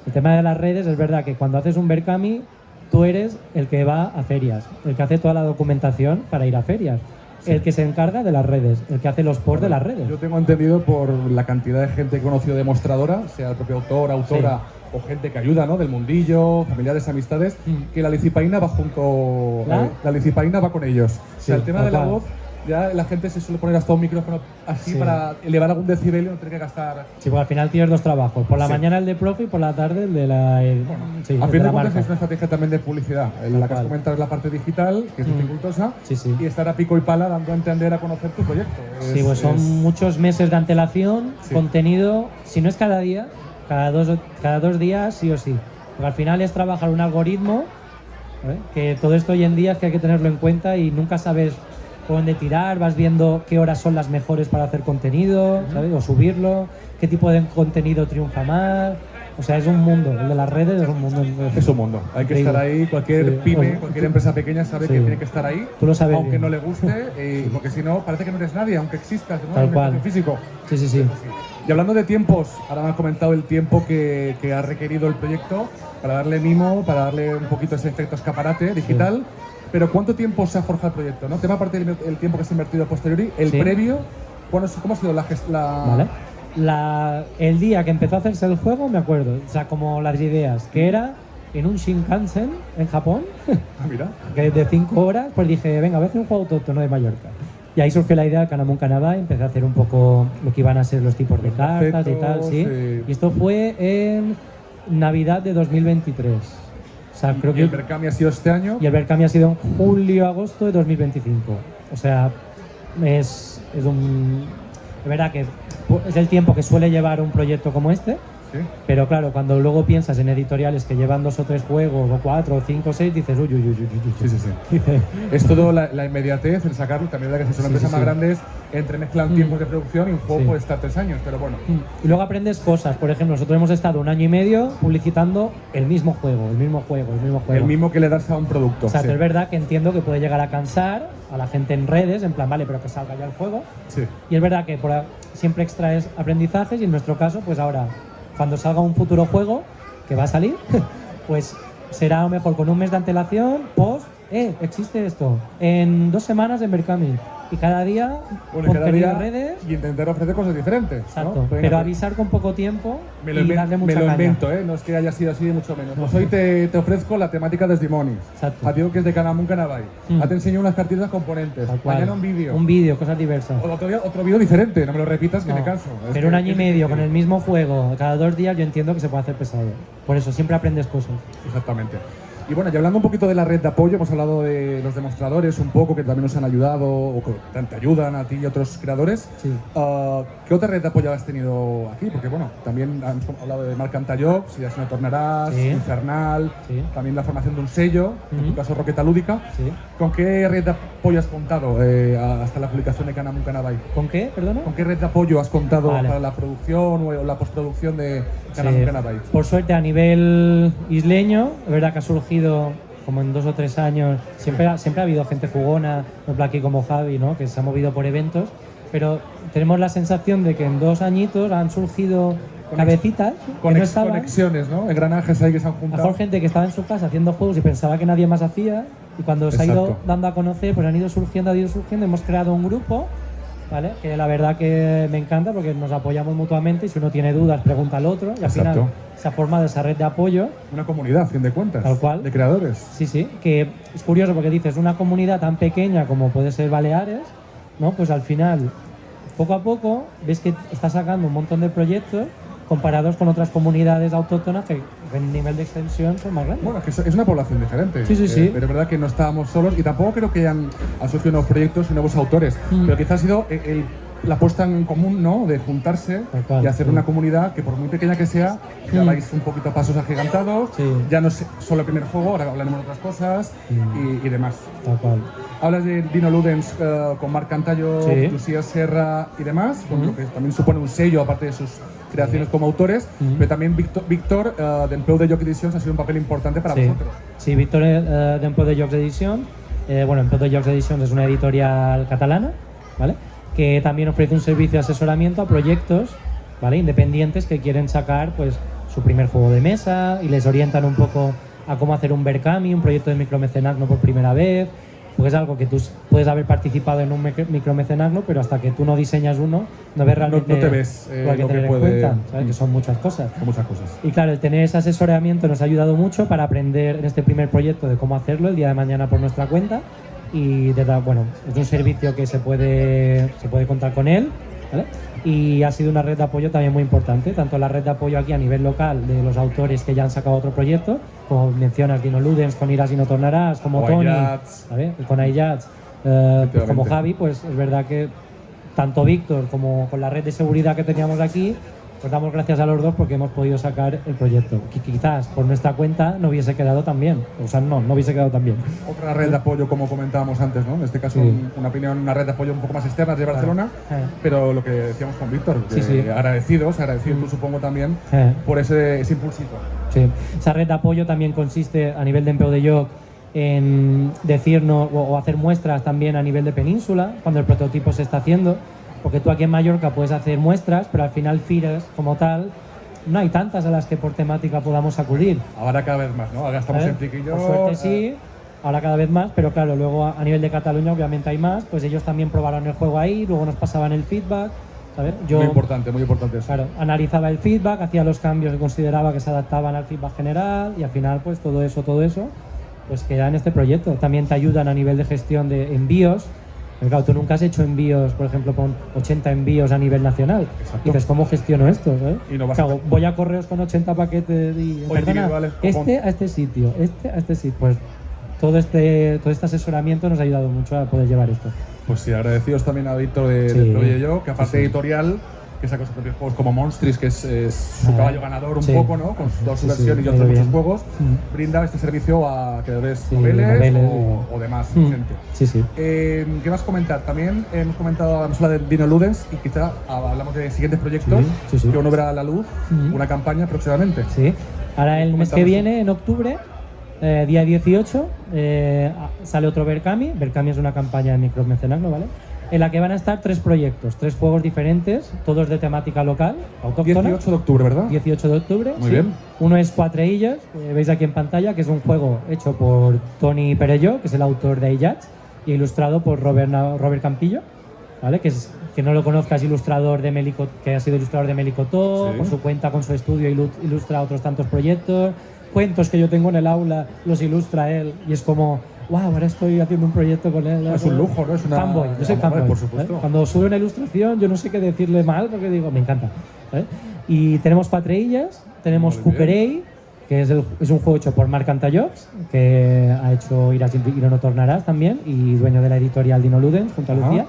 Speaker 2: El tema de las redes es verdad que cuando haces un Berkami, tú eres el que va a ferias, el que hace toda la documentación para ir a ferias, el que se encarga de las redes, el que hace los posts de las redes.
Speaker 1: Yo tengo entendido por la cantidad de gente que he conocido demostradora, sea el propio autor, autora o gente que ayuda, ¿no? Del mundillo, familiares, amistades, que la licipaína va junto... La licipaína va con ellos. O sea, el tema de la voz Ya la gente se suele poner hasta un micrófono así
Speaker 2: Sí.
Speaker 1: para elevar algún decibelio y no tener que gastar.
Speaker 2: Sí, porque al final tienes dos trabajos. Por la
Speaker 1: Sí.
Speaker 2: mañana el de profe y por la tarde el de la... sí,
Speaker 1: A
Speaker 2: el
Speaker 1: fin de
Speaker 2: la
Speaker 1: cuentas
Speaker 2: marca.
Speaker 1: es una estrategia también de publicidad. En la que has
Speaker 2: cual.
Speaker 1: comentado es la parte digital, que es dificultosa,
Speaker 2: Sí, sí.
Speaker 1: y estar a pico y pala dando a entender, a conocer tu proyecto.
Speaker 2: Sí, pues son muchos meses de antelación,
Speaker 1: Sí.
Speaker 2: contenido, si no es cada día, cada dos días sí o sí. Porque al final es trabajar un algoritmo, ¿vale? Que todo esto hoy en día es que hay que tenerlo en cuenta y nunca sabes por dónde tirar, vas viendo qué horas son las mejores para hacer contenido, ¿sabes? O subirlo, qué tipo de contenido triunfa más. O sea, es un mundo, el de las redes es un mundo.
Speaker 1: Es un mundo. Hay que
Speaker 2: Increíble.
Speaker 1: estar ahí. Cualquier
Speaker 2: Sí.
Speaker 1: pyme,
Speaker 2: Pues,
Speaker 1: cualquier empresa pequeña sabe
Speaker 2: sí.
Speaker 1: que tiene que estar ahí.
Speaker 2: Tú lo sabes
Speaker 1: aunque
Speaker 2: bien.
Speaker 1: no le guste, porque si no, parece que no eres nadie, aunque existas, ¿no?
Speaker 2: Tal
Speaker 1: En un
Speaker 2: cual.
Speaker 1: espacio físico.
Speaker 2: Sí, sí, sí.
Speaker 1: Y hablando de tiempos, ahora me has comentado el tiempo que ha requerido el proyecto para darle mimo, para darle un poquito ese efecto escaparate digital. Pero ¿cuánto tiempo se ha forjado el proyecto? ¿No? Tema aparte del tiempo que se ha invertido a posteriori, el
Speaker 2: Sí.
Speaker 1: previo, ¿cómo ha sido la
Speaker 2: Vale. El día que empezó a hacerse el juego, me acuerdo, o sea, como las ideas, que era en un Shinkansen en Japón,
Speaker 1: Ah, mira.
Speaker 2: que de 5 horas, pues dije, venga, voy a hacer un juego autóctono de Mallorca. Y ahí surgió la idea del Canamun Canabay, empecé a hacer un poco lo que iban a ser los tipos de cartas y tal,
Speaker 1: bocetos,
Speaker 2: sí. Y esto fue en Navidad de 2023. O sea, creo
Speaker 1: Y
Speaker 2: que...
Speaker 1: el Berkami ha sido este año.
Speaker 2: Y el Berkami ha sido en julio-agosto de 2025. O sea, es verdad que es el tiempo que suele llevar un proyecto como este,
Speaker 1: Sí.
Speaker 2: pero claro, cuando luego piensas en editoriales que llevan 2 o 3 juegos, o 4 o 5 o 6, dices, uy, uy, uy, uy, uy.
Speaker 1: Sí, sí, sí.
Speaker 2: Dices,
Speaker 1: Es todo la inmediatez, el sacarlo. También es verdad que si son
Speaker 2: Sí,
Speaker 1: empresas
Speaker 2: sí,
Speaker 1: más
Speaker 2: sí.
Speaker 1: grandes, entremezclan tiempos de producción y un juego
Speaker 2: Sí.
Speaker 1: puede estar 3 años, pero bueno.
Speaker 2: Y luego aprendes cosas. Por ejemplo, nosotros hemos estado 1 año y medio publicitando el mismo juego.
Speaker 1: El mismo que le das a un producto.
Speaker 2: O sea,
Speaker 1: sí.
Speaker 2: es verdad que entiendo que puede llegar a cansar a la gente en redes, en plan, vale, pero que salga ya el juego.
Speaker 1: Sí.
Speaker 2: Y es verdad que siempre extraes aprendizajes y en nuestro caso, pues ahora, cuando salga un futuro juego, que va a salir, pues será a lo mejor con un mes de antelación, post, existe esto, en 2 semanas en Berkami. Y cada día,
Speaker 1: Bueno, cada
Speaker 2: contenido
Speaker 1: día
Speaker 2: en redes.
Speaker 1: y intentar ofrecer cosas diferentes.
Speaker 2: Exacto,
Speaker 1: ¿no? Venga,
Speaker 2: pero
Speaker 1: pues,
Speaker 2: avisar con poco tiempo
Speaker 1: me
Speaker 2: y
Speaker 1: lo,
Speaker 2: darle mucha
Speaker 1: me lo
Speaker 2: caña.
Speaker 1: invento, ¿eh? No es que haya sido así, mucho menos. Pues hoy te ofrezco la temática de Simonis.
Speaker 2: Exacto.
Speaker 1: A ti que es de Canamun Canabay.
Speaker 2: Mm.
Speaker 1: Te enseño unas cartitas componentes.
Speaker 2: Tal cual.
Speaker 1: Mañana un vídeo.
Speaker 2: Un vídeo, cosas diversas.
Speaker 1: Otro vídeo diferente, no me lo repitas que
Speaker 2: No,
Speaker 1: me canso. Es
Speaker 2: pero
Speaker 1: que
Speaker 2: 1 año y
Speaker 1: es
Speaker 2: medio con
Speaker 1: difícil.
Speaker 2: el mismo juego, cada 2 días, yo entiendo que se puede hacer pesado. Por eso siempre aprendes cosas.
Speaker 1: Exactamente. Y bueno, y hablando un poquito de la red de apoyo, hemos hablado de los demostradores un poco, que también nos han ayudado o que te ayudan a ti y a otros creadores.
Speaker 2: Sí.
Speaker 1: ¿Qué otra red de apoyo has tenido aquí? Porque bueno, también hemos hablado de Marc Antallós, Ya se me tornarás,
Speaker 2: Sí.
Speaker 1: Infernal,
Speaker 2: Sí.
Speaker 1: también la formación de un sello, en tu
Speaker 2: Ujú.
Speaker 1: caso Roqueta Lúdica.
Speaker 2: Sí.
Speaker 1: ¿Con qué red de apoyo has contado hasta la publicación de Canamun Canabay?
Speaker 2: ¿Con qué? ¿Perdona?
Speaker 1: ¿Con qué red de apoyo has contado
Speaker 2: Vale.
Speaker 1: para la producción o la postproducción de Canamun
Speaker 2: Sí.
Speaker 1: Canabay?
Speaker 2: Por suerte a nivel isleño, es verdad que ha surgido como en 2 o 3 años, siempre ha habido gente jugona, por ejemplo aquí como Javi, ¿no? Que se ha movido por eventos, pero tenemos la sensación de que en 2 añitos han surgido cabecitas que no estaban.
Speaker 1: Conexiones, ¿no? Engranajes ahí que se han
Speaker 2: A lo
Speaker 1: juntado.
Speaker 2: mejor gente que estaba en su casa haciendo juegos y pensaba que nadie más hacía, y cuando se ha ido
Speaker 1: Exacto.
Speaker 2: dando a conocer, pues han ido surgiendo, hemos creado un grupo, ¿vale? Que la verdad que me encanta porque nos apoyamos mutuamente y si uno tiene dudas pregunta al otro y al
Speaker 1: Exacto.
Speaker 2: final se ha formado esa red de apoyo.
Speaker 1: Una comunidad, a fin de cuentas.
Speaker 2: Tal cual.
Speaker 1: De creadores.
Speaker 2: Sí, sí, que es curioso porque dices, una comunidad tan pequeña como puede ser Baleares, ¿no? Pues al final, poco a poco, ves que está sacando un montón de proyectos comparados con otras comunidades autóctonas que en nivel de extensión son más grandes.
Speaker 1: Bueno, es que es una población diferente.
Speaker 2: Sí, sí, sí.
Speaker 1: Pero es verdad que no estábamos solos y tampoco creo que han surgido nuevos proyectos y nuevos autores. Pero quizás ha sido la puesta en común, ¿no? De juntarse
Speaker 2: Tal cual,
Speaker 1: y hacer
Speaker 2: sí.
Speaker 1: una comunidad que por muy pequeña que sea, ya vais un poquito a pasos agigantados.
Speaker 2: Sí.
Speaker 1: Ya no es solo el primer juego, ahora hablaremos de otras cosas y demás.
Speaker 2: Tal cual.
Speaker 1: Hablas de Dino Ludens con Marc Antallós,
Speaker 2: Sí.
Speaker 1: Lucía Serra y demás, con lo que también supone un sello, aparte de sus creaciones como autores, pero también Víctor de Empeu de Joc Editions ha sido un papel importante para
Speaker 2: Sí.
Speaker 1: vosotros.
Speaker 2: Sí, Víctor de Empeu de Jocs Edition. Bueno, Empeu de Jocs Edition es una editorial catalana, ¿vale? Que también ofrece un servicio de asesoramiento a proyectos, ¿vale? Independientes que quieren sacar pues su primer juego de mesa y les orientan un poco a cómo hacer un Berkami, un proyecto de micromecenazgo por primera vez, porque es algo que tú puedes haber participado en un micromecenazgo, pero hasta que tú no diseñas uno, no ves realmente
Speaker 1: no te ves,
Speaker 2: lo que hay que
Speaker 1: lo que
Speaker 2: tener en
Speaker 1: puede-
Speaker 2: cuenta, ¿sabes? Que son muchas cosas.
Speaker 1: Con muchas cosas.
Speaker 2: Y claro, el tener ese asesoramiento nos ha ayudado mucho para aprender en este primer proyecto de cómo hacerlo el día de mañana por nuestra cuenta, y bueno, es un servicio que se puede contar con él, ¿vale? Y ha sido una red de apoyo también muy importante, tanto la red de apoyo aquí a nivel local de los autores que ya han sacado otro proyecto, como mencionas Dino Ludens, con Irás y no tornarás, como
Speaker 1: o
Speaker 2: Tony,
Speaker 1: iJats.
Speaker 2: con iJats, pues como Javi, pues es verdad que tanto Víctor como con la red de seguridad que teníamos aquí, pues damos gracias a los dos porque hemos podido sacar el proyecto, que quizás por nuestra cuenta no hubiese quedado tan bien, o sea, no hubiese quedado tan bien.
Speaker 1: Otra red de apoyo, como comentábamos antes, ¿no? En este caso,
Speaker 2: Sí.
Speaker 1: una red de apoyo un poco más externa de Barcelona, pero lo que decíamos con Víctor,
Speaker 2: Sí.
Speaker 1: agradecidos tú supongo también por ese impulsito.
Speaker 2: Sí, esa red de apoyo también consiste a nivel de Empeu de Joc en decirnos o hacer muestras también a nivel de península, cuando el prototipo se está haciendo, porque tú aquí en Mallorca puedes hacer muestras, pero al final fires como tal, no hay tantas a las que por temática podamos acudir.
Speaker 1: Ahora cada vez más, ¿no? Ahora estamos en Friquillo.
Speaker 2: Por suerte sí, ahora cada vez más, pero claro, luego a nivel de Cataluña obviamente hay más, pues ellos también probaron el juego ahí, luego nos pasaban el feedback, ¿sabes? Yo,
Speaker 1: muy importante eso.
Speaker 2: Claro, analizaba el feedback, hacía los cambios que consideraba que se adaptaban al feedback general y al final pues todo eso, pues queda en este proyecto. También te ayudan a nivel de gestión de envíos. Pero claro, tú nunca has hecho envíos, por ejemplo, con 80 envíos a nivel nacional.
Speaker 1: Exacto.
Speaker 2: Y dices, ¿cómo gestiono esto? ¿sabes?
Speaker 1: Y no vas
Speaker 2: claro, voy a correos con 80 paquetes y perdona, a este sitio, a este sitio. Pues todo este asesoramiento nos ha ayudado mucho a poder llevar esto.
Speaker 1: Pues sí, agradecidos también a Víctor de Proye Yo, que aparte editorial, que sacó sus propios juegos como Monstris, que es su caballo ganador un poco, ¿no? Con sus dos versiones y otros muchos juegos, brinda este servicio a creadores noveles o demás gente.
Speaker 2: Sí.
Speaker 1: ¿Qué más comentar? También hemos comentado la de Dino Ludens y quizá hablamos de siguientes proyectos que uno verá a la luz, una campaña próximamente.
Speaker 2: Sí, ahora el mes que viene, en octubre, día 18, sale otro Berkami. Berkami es una campaña de micromecenazgo, ¿vale? En la que van a estar 3 proyectos, 3 juegos diferentes, todos de temática local, autóctona.
Speaker 1: 18 de octubre, ¿verdad?
Speaker 2: 18 de octubre.
Speaker 1: Muy bien.
Speaker 2: Uno es Cuatreillas, que veis aquí en pantalla, que es un juego hecho por Tony Perello, que es el autor de iJats, y ilustrado por Robert Campillo, ¿vale? Que no lo conozcas, ilustrador de que ha sido ilustrador de Melicotó, por su cuenta, con su estudio, ilustra otros tantos proyectos. Cuentos que yo tengo en el aula los ilustra él, y es como, wow, ahora estoy haciendo un proyecto con él.
Speaker 1: Es un lujo, ¿no? Es una
Speaker 2: fanboy. Yo soy fanboy,
Speaker 1: por supuesto.
Speaker 2: Cuando sube una ilustración, yo no sé qué decirle mal porque digo, me encanta. ¿Sabes? Y tenemos Cuatreillas, tenemos Cuquerei, que es un juego hecho por Marc Antallocs, que ha hecho Irás y no tornarás también, y dueño de la editorial Dino Ludens, junto a Lucía.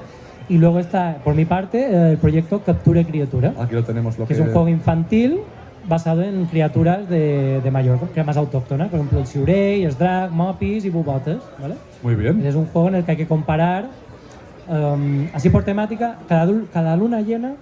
Speaker 2: Y luego está, por mi parte, el proyecto Capture Criatura.
Speaker 1: Aquí lo tenemos.
Speaker 2: Que es un juego infantil basado en criaturas de Mallorca, que es más autóctonas, por ejemplo el Siurei, el Drac, Mopis y Bubotes, ¿vale?
Speaker 1: Muy bien.
Speaker 2: Es un juego en el que hay que comparar, así por temática, cada luna llena,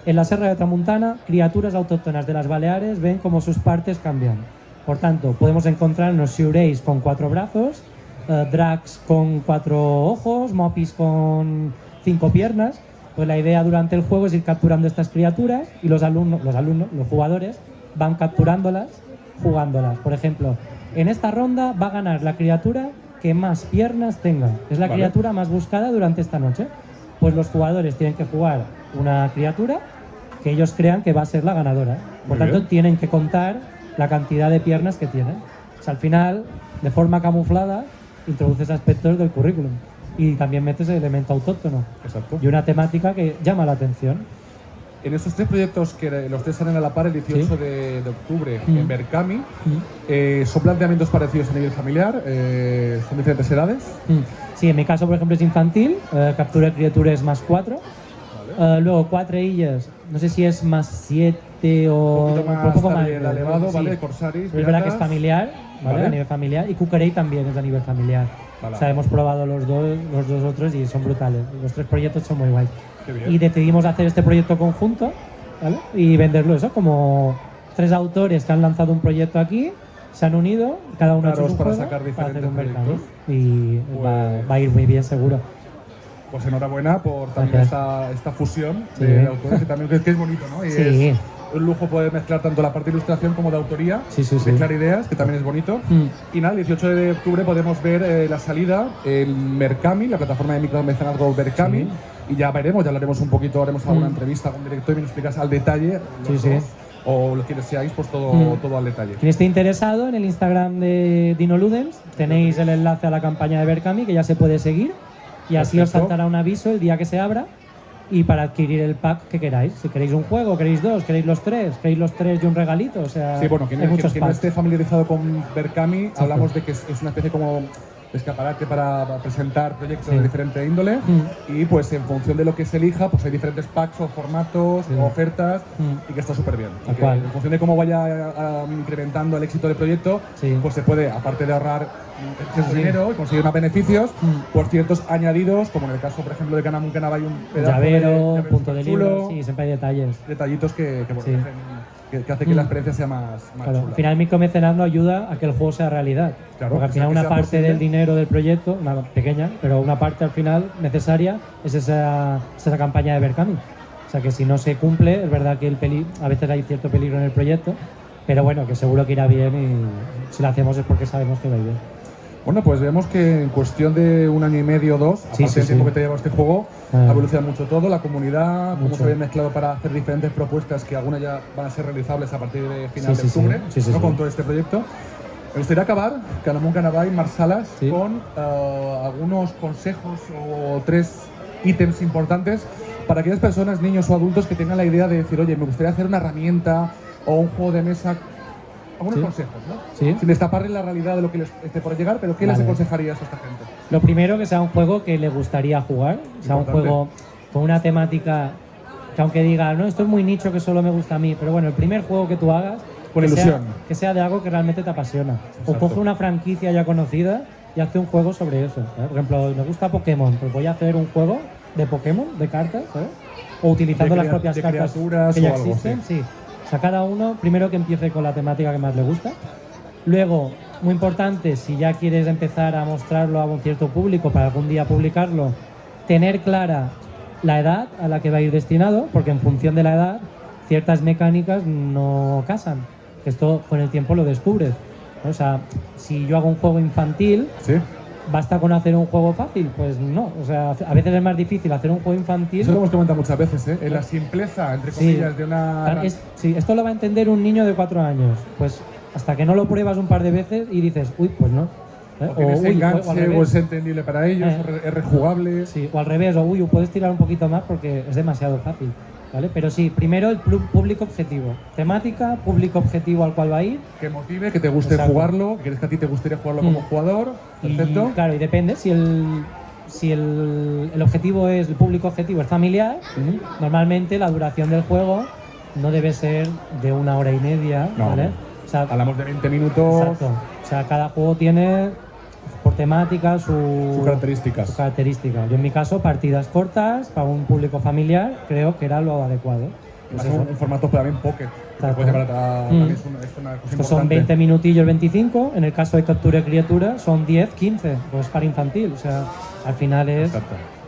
Speaker 2: en la Serra de Tramuntana, criaturas autóctonas de las Baleares ven cómo sus partes cambian. Por tanto, podemos encontrar unos Siureis con 4 brazos, Dracs con 4 ojos, Mopis con 5 piernas. Pues la idea durante el juego es ir capturando estas criaturas y los jugadores, van capturándolas, jugándolas. Por ejemplo, en esta ronda va a ganar la criatura que más piernas tenga. Es la criatura más buscada durante esta noche. Pues los jugadores tienen que jugar una criatura que ellos crean que va a ser la ganadora. Por tanto, tienen que contar la cantidad de piernas que tienen. O sea, al final, de forma camuflada, introduces aspectos del currículum. Y también metes el elemento autóctono.
Speaker 1: Exacto.
Speaker 2: Y una temática que llama la atención.
Speaker 1: En esos 3 proyectos que los 3 salen a la par el 18 de octubre en Berkami, ¿son planteamientos parecidos a nivel familiar? ¿Son diferentes edades?
Speaker 2: Sí, en mi caso, por ejemplo, es infantil. Captura criaturas es más 4. Vale. Luego Cuatreillas, no sé si es más 7 o
Speaker 1: un poco más elevado, ¿vale? Corsaris,
Speaker 2: es verdad que es familiar, ¿vale? A nivel familiar. Y Cuquerei también es a nivel familiar. Vale. O sea, hemos probado los dos otros y son brutales. Los 3 proyectos son muy guay. Y decidimos hacer este proyecto conjunto, ¿vale? Y venderlo eso como 3 autores que han lanzado un proyecto aquí, se han unido, cada uno ha hecho su juego para hacer un mercado. Y pues va a ir muy bien seguro.
Speaker 1: Pues enhorabuena por también esta fusión de autores, que también que es bonito, ¿no? Y es un lujo poder mezclar tanto la parte de ilustración como de autoría, mezclar ideas, que también es bonito. Y nada, el 18 de octubre podemos ver la salida en Berkami, la plataforma de micromecenazgo Berkami, y ya veremos, ya hablaremos un poquito, haremos alguna entrevista con director y me explicas al detalle o lo que deseáis, pues todo al detalle.
Speaker 2: Quien esté interesado, en el Instagram de Dino Ludens tenéis el enlace a la campaña de Berkami, que ya se puede seguir, y así os saltará un aviso el día que se abra, y para adquirir el pack que queráis. Si queréis un juego, queréis dos, queréis los tres y un regalito, o sea,
Speaker 1: sí, bueno, quien no esté familiarizado con Berkami, hablamos de que es una especie como de escaparate para presentar proyectos de diferente índole, y pues en función de lo que se elija, pues hay diferentes packs o formatos o ofertas, y que está súper bien. En función de cómo vaya incrementando el éxito del proyecto, pues se puede, aparte de ahorrar cierto dinero y conseguir más beneficios, por ciertos añadidos, como en el caso, por ejemplo, de Canamun Canabay, un pedazo
Speaker 2: llavero, punto de libro, sí, siempre hay detalles.
Speaker 1: Detallitos que hace que la experiencia sea más chula.
Speaker 2: Al final, micromecenazgo ayuda a que el juego sea realidad.
Speaker 1: Claro,
Speaker 2: porque al final una parte del dinero del proyecto, una pequeña, pero una parte al final necesaria es esa campaña de Berkami. O sea que si no se cumple, es verdad que a veces hay cierto peligro en el proyecto, pero bueno, que seguro que irá bien, y si lo hacemos es porque sabemos que va a ir bien.
Speaker 1: Bueno, pues vemos que en cuestión de un año y medio o dos, aparte del tiempo que te lleva este juego, ha evolucionado mucho todo, la comunidad, cómo se había mezclado para hacer diferentes propuestas que algunas ya van a ser realizables a partir de final de octubre, con todo este proyecto. Me gustaría acabar, Canamun Canabay, Marsalas, con algunos consejos o 3 ítems importantes para aquellas personas, niños o adultos, que tengan la idea de decir, oye, me gustaría hacer una herramienta o un juego de mesa. Algunos consejos, ¿no? Sin destaparle la realidad de lo que les esté por llegar, pero ¿qué les aconsejarías a esta gente?
Speaker 2: Lo primero, que sea un juego que le gustaría jugar, sea un juego con una temática que, aunque diga, no, esto es muy nicho, que solo me gusta a mí, pero bueno, el primer juego que tú hagas,
Speaker 1: con ilusión,
Speaker 2: que sea de algo que realmente te apasiona. O coge una franquicia ya conocida y hace un juego sobre eso. Por ejemplo, me gusta Pokémon, pues voy a hacer un juego de Pokémon, de cartas, ¿sabes? O utilizando las propias cartas que ya existen, O sea, cada uno, primero que empiece con la temática que más le gusta. Luego, muy importante, si ya quieres empezar a mostrarlo a un cierto público para algún día publicarlo, tener clara la edad a la que va a ir destinado, porque en función de la edad, ciertas mecánicas no casan. Esto con el tiempo lo descubres, ¿no? O sea, si yo hago un juego infantil, ¿basta con hacer un juego fácil? Pues no, o sea, a veces es más difícil hacer un juego infantil.
Speaker 1: Eso lo hemos comentado muchas veces, ¿eh? En la simpleza, entre comillas, de una...
Speaker 2: esto lo va a entender un niño de 4 años, pues hasta que no lo pruebas un par de veces y dices, uy, pues no.
Speaker 1: O tienes enganche, o es entendible para ellos, es rejugable.
Speaker 2: Sí, o al revés, o puedes tirar un poquito más porque es demasiado fácil. ¿Vale? Pero sí, primero el público objetivo. Temática, público objetivo al cual va a ir.
Speaker 1: Que motive, que te guste jugarlo, que crees que a ti te gustaría jugarlo como jugador. Perfecto.
Speaker 2: Y claro, y depende, si el objetivo es, el público objetivo es familiar, normalmente la duración del juego no debe ser de 1 hora y media, ¿vale? O sea,
Speaker 1: hablamos de 20 minutos.
Speaker 2: Exacto. O sea, cada juego tiene por temática sus
Speaker 1: características.
Speaker 2: Yo en mi caso, partidas cortas para un público familiar, creo que era lo adecuado.
Speaker 1: Pues un formato también pocket. También es una cosa importante.
Speaker 2: Son 20 minutillos, 25. En el caso de Captura y Criatura son 10, 15. Pues para infantil. O sea, al final es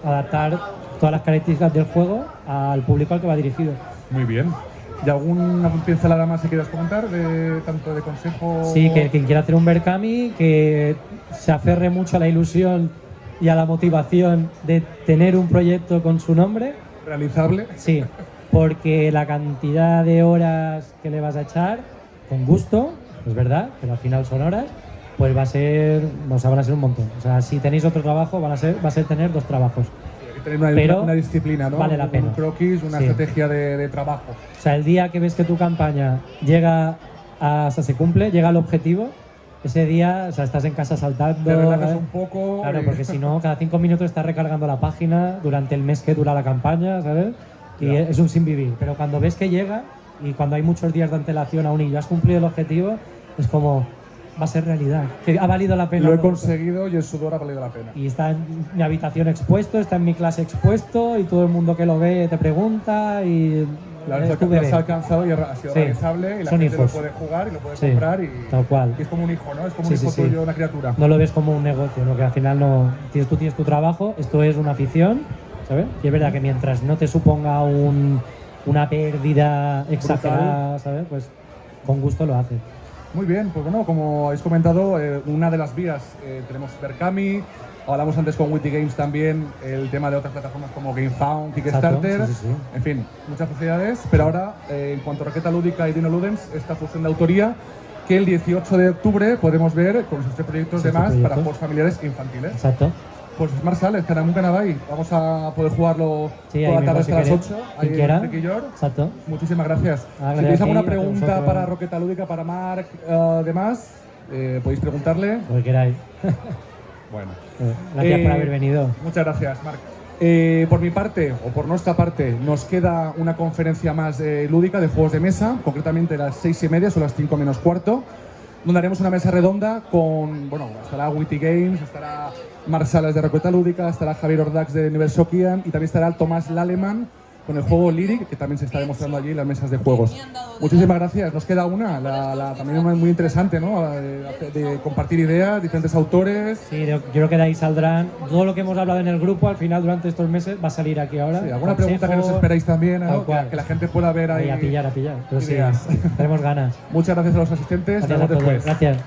Speaker 2: adaptar todas las características del juego al público al que va dirigido.
Speaker 1: Muy bien. ¿Y alguna pincelada más que quieras comentar, tanto de consejo?
Speaker 2: Sí, que quien quiera hacer un Berkami, que se aferre mucho a la ilusión y a la motivación de tener un proyecto con su nombre.
Speaker 1: ¿Realizable?
Speaker 2: Sí, porque la cantidad de horas que le vas a echar, con gusto, es verdad, pero al final son horas, pues van a ser un montón. O sea, si tenéis otro trabajo, va a ser tener 2 trabajos.
Speaker 1: Tener una disciplina, ¿no?
Speaker 2: Vale la pena.
Speaker 1: Un croquis, una estrategia de trabajo.
Speaker 2: O sea, el día que ves que tu campaña se cumple, llega al objetivo, ese día, o sea, estás en casa saltando.
Speaker 1: Te relajas un poco.
Speaker 2: Claro, porque si no, cada 5 minutos estás recargando la página durante el mes que dura la campaña, ¿sabes? Y es un sin vivir. Pero cuando ves que llega y cuando hay muchos días de antelación aún y ya has cumplido el objetivo, es como, va a ser realidad, que ha valido la pena.
Speaker 1: Lo he conseguido y el sudor ha valido la pena.
Speaker 2: Y está en mi habitación expuesto, está en mi clase expuesto y todo el mundo que lo ve te pregunta y...
Speaker 1: Lo has alcanzado y ha sido realizable y la gente lo puede jugar y lo puede comprar y,
Speaker 2: tal cual.
Speaker 1: Y es como un hijo, ¿no? Es como un hijo tuyo, una criatura.
Speaker 2: No lo ves como un negocio, ¿no? Que al final tú tienes tu trabajo, esto es una afición, ¿sabes? Y es verdad que mientras no te suponga una pérdida exagerada, ¿sabes? Pues con gusto lo haces.
Speaker 1: Muy bien, pues bueno, como habéis comentado, una de las vías tenemos Berkami, Hablamos antes con Witty Games también el tema de otras plataformas como GameFound, Kickstarter,
Speaker 2: Exacto, sí.
Speaker 1: en fin, muchas facilidades. Pero ahora, en cuanto a Raqueta Lúdica y Dino Ludens, esta fusión de autoría que el 18 de octubre podemos ver con sus 3 proyectos de más para juegos familiares e infantiles.
Speaker 2: Exacto.
Speaker 1: Pues Marshall, estaremos en Canadá y vamos a poder jugarlo toda la tarde hasta las 8.
Speaker 2: Quien quiera.
Speaker 1: Exacto. Muchísimas gracias. Si tenéis alguna pregunta para Raqueta Lúdica, para Marc, demás, podéis preguntarle.
Speaker 2: Lo que queráis.
Speaker 1: Bueno.
Speaker 2: Gracias por haber venido.
Speaker 1: Muchas gracias, Marc. Por mi parte, o por nuestra parte, nos queda una conferencia más lúdica de juegos de mesa, concretamente a las 6:30, son las 5 menos cuarto, donde haremos una mesa redonda con, bueno, estará Witty Games, estará Marc Salas de Raqueta Lúdica, estará Javier Ordax de Universo Kian y también estará Tomás Laleman con el juego Lyric, que también se está demostrando allí en las mesas de juegos. Muchísimas gracias. Nos queda una, también muy interesante, ¿no? De compartir ideas, diferentes autores.
Speaker 2: Sí, yo creo que de ahí saldrán todo lo que hemos hablado en el grupo. Al final, durante estos meses, va a salir aquí ahora.
Speaker 1: Sí, alguna pregunta que nos esperáis también, ¿no? Que la gente pueda ver ahí.
Speaker 2: A pillar. Pero
Speaker 1: ideas.
Speaker 2: sí, tenemos ganas.
Speaker 1: Muchas gracias a los asistentes.
Speaker 2: Gracias a todos. Gracias.